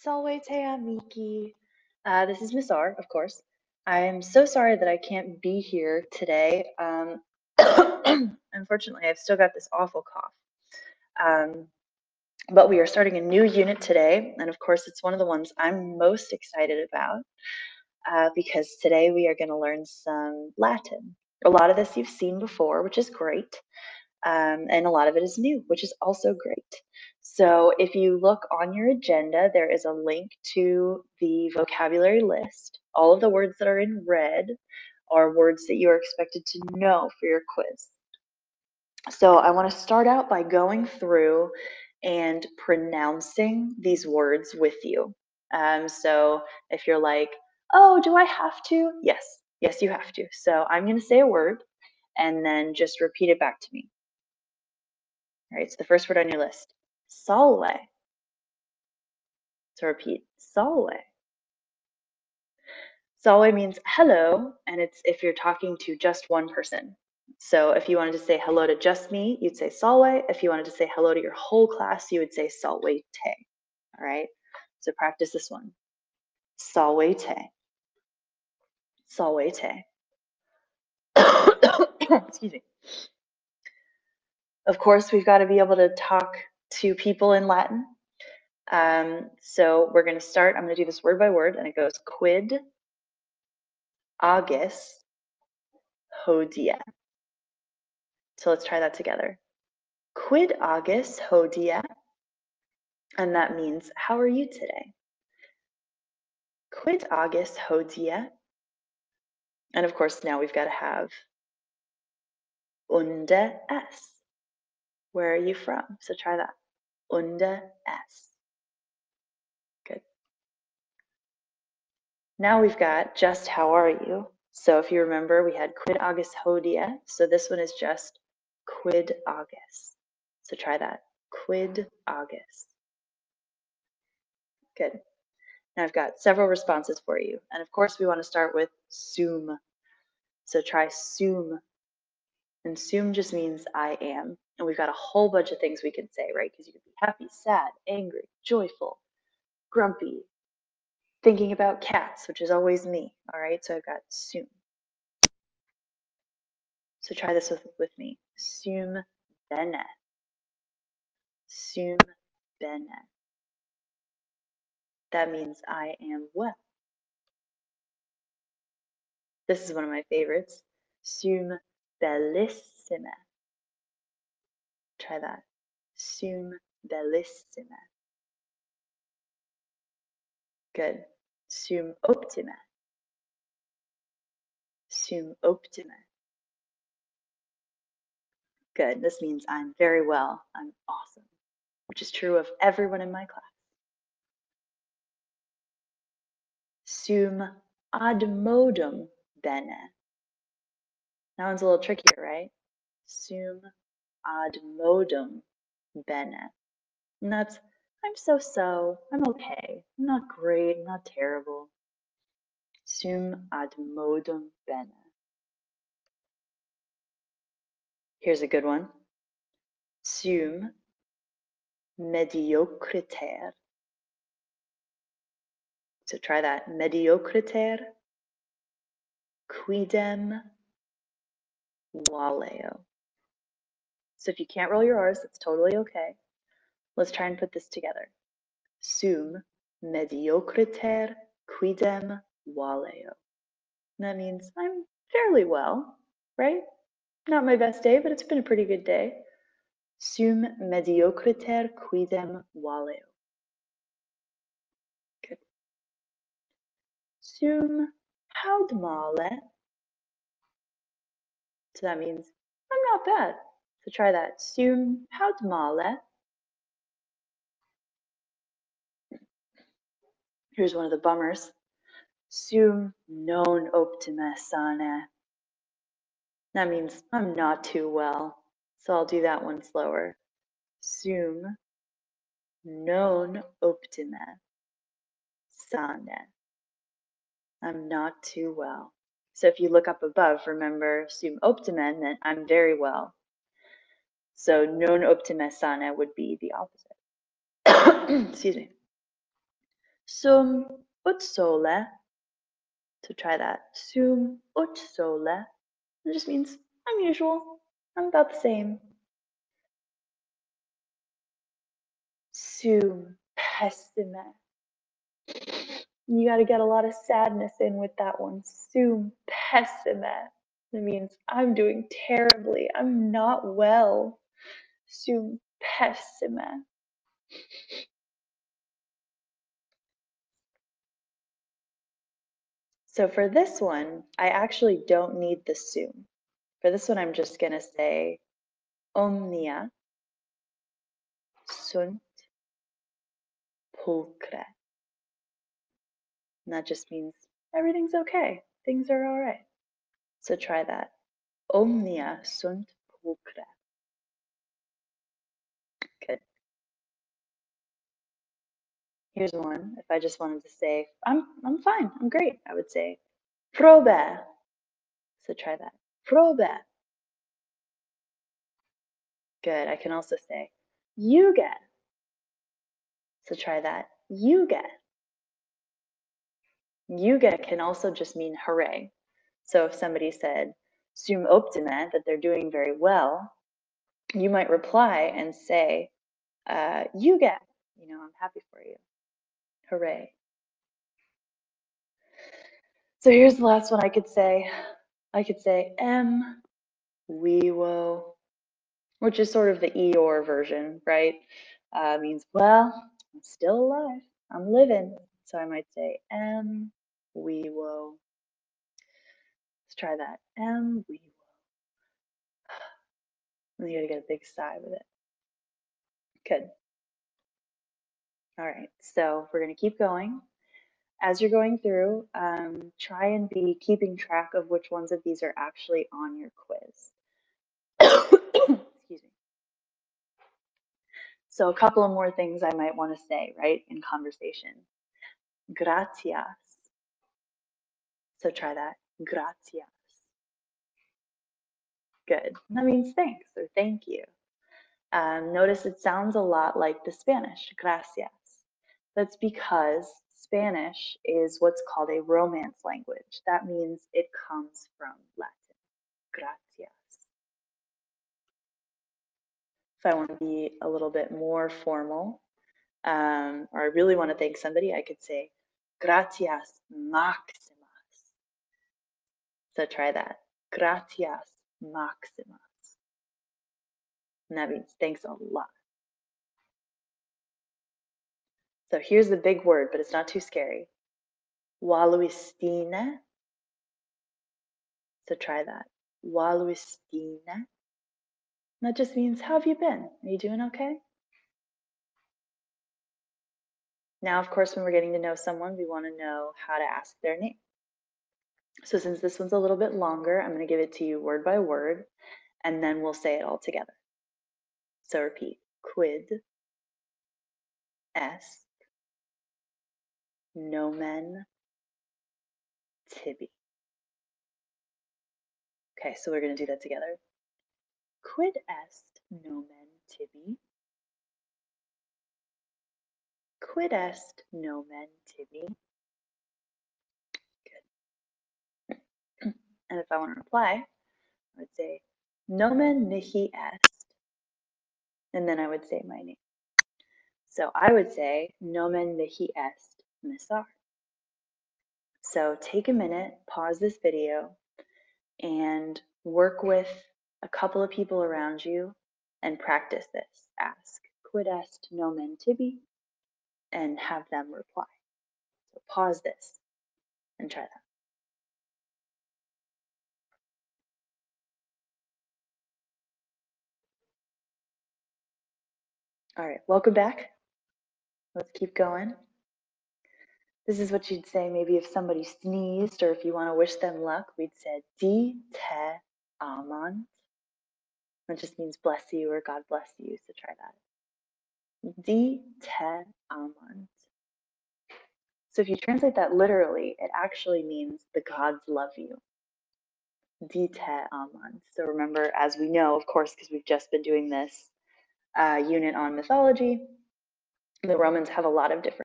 Salve te amici. This is Miss R, of course. I'm so sorry that I can't be here today. Unfortunately, I've still got this awful cough. But we are starting a new unit today, and of course, it's one of the ones I'm most excited about because today we are going to learn some Latin. A lot of this you've seen before, which is great. And a lot of it is new, which is also great. So if you look on your agenda, there is a link to the vocabulary list. All of the words that are in red are words that you are expected to know for your quiz. So I want to start out by going through and pronouncing these words with you. So if you're like, oh, do I have to? Yes, you have to. So I'm going to say a word and then just repeat it back to me. All right, so the first word on your list, salve. So repeat, salve. Salve means hello, and it's if you're talking to just one person. So if you wanted to say hello to just me, you'd say salve. If you wanted to say hello to your whole class, you would say salve te. All right, so practice this one. Salve te. Salve te. Excuse me. Of course, we've got to be able to talk to people in Latin. So we're going to start. I'm going to do this word by word, and it goes quid agis hodie. So let's try that together. Quid agis hodie, and that means how are you today? Quid agis hodie, and of course now we've got to have unde es. Where are you from? So try that. Unde es. Good. Now we've got just how are you. So if you remember, we had quid agis hodie. So this one is just quid agis. So try that. Quid agis. Good. Now I've got several responses for you. And of course, we want to start with sum. So try sum. And sum just means I am. And we've got a whole bunch of things we can say, right? Because you can be happy, sad, angry, joyful, grumpy, thinking about cats, which is always me. All right, so I've got sum. So try this with me. Sum bene. Sum bene. That means I am well. This is one of my favorites. Sum bellissime. Try that. Sum bellissime. Good. Sum optime. Sum optime. Good. This means I'm very well. I'm awesome, which is true of everyone in my class. Sum admodum bene. That one's a little trickier, right? Sum admodum bene. And that's, I'm so-so, I'm okay, I'm not great, I'm not terrible. Sum admodum bene. Here's a good one. Sum mediocriter. So try that. Mediocriter quidem valeo. So if you can't roll your R's, that's totally okay. Let's try and put this together. Sum mediocriter quidem valeo. And that means I'm fairly well, right? Not my best day, but it's been a pretty good day. Sum mediocriter quidem valeo. Good. Sum haud male. So that means I'm not bad. So try that. Sum haud male. Here's one of the bummers. Sum non optime sane. That means I'm not too well. So I'll do that one slower. Sum non optime sane. I'm not too well. So if you look up above, remember sum optime meant I'm very well. So non optime sane would be the opposite. Excuse me. Sum ut sole. So try that. Sum ut sole. It just means I'm usual. I'm about the same. Sum pessime. You got to get a lot of sadness in with that one. Sum pessime. It means I'm doing terribly. I'm not well. Sum pessime. So for this one, I actually don't need the sum. For this one, I'm just going to say omnia sunt pulchre. And that just means everything's okay. Things are all right. So try that. Omnia sunt pulchre. Good. Here's one. If I just wanted to say, I'm fine, I'm great, I would say probe. So try that. Probe. Good. I can also say yuge. So try that. Yuge. Yuge can also just mean hooray. So if somebody said sum optime, that they're doing very well, you might reply and say, yuge. I'm happy for you. Hooray. So here's the last one I could say. I could say we wo, which is sort of the Eeyore version, right? Means, well, I'm still alive. I'm living. So I might say we wo. Let's try that. We wo. And you gotta get a big sigh with it. Good. All right, so we're gonna keep going. As you're going through, try and be keeping track of which ones of these are actually on your quiz. Excuse me. So a couple of more things I might want to say, right, in conversation. Gratias. So try that. Gratias. Good. That means thanks or thank you. Notice it sounds a lot like the Spanish, gracias. That's because Spanish is what's called a Romance language. That means it comes from Latin. Gracias. If I want to be a little bit more formal, or I really want to thank somebody, I could say gratias maximas. So try that. Gratias maximas. And that means thanks a lot. So here's the big word, but it's not too scary. Waluistine. So try that. Waluistine. That just means, how have you been? Are you doing okay? Now, of course, when we're getting to know someone, we want to know how to ask their name. So since this one's a little bit longer, I'm going to give it to you word by word, and then we'll say it all together. So repeat. Quid est nomen tibi. Okay, so we're going to do that together. Quid est nomen tibi? Quid est nomen tibi? Good. And if I want to reply, I would say nomen mihi est, and then I would say my name. So I would say nomen mihi est Misar. So take a minute, pause this video, and work with a couple of people around you and practice this. Ask quid est nomen tibi and have them reply. So pause this and try that. All right, welcome back. Let's keep going. This is what you'd say maybe if somebody sneezed, or if you want to wish them luck, we'd say di te amant. That just means bless you or God bless you, so try that. Di te amant. So if you translate that literally, it actually means the gods love you. Di te amant. So remember, as we know, of course, because we've just been doing this unit on mythology, the Romans have a lot of different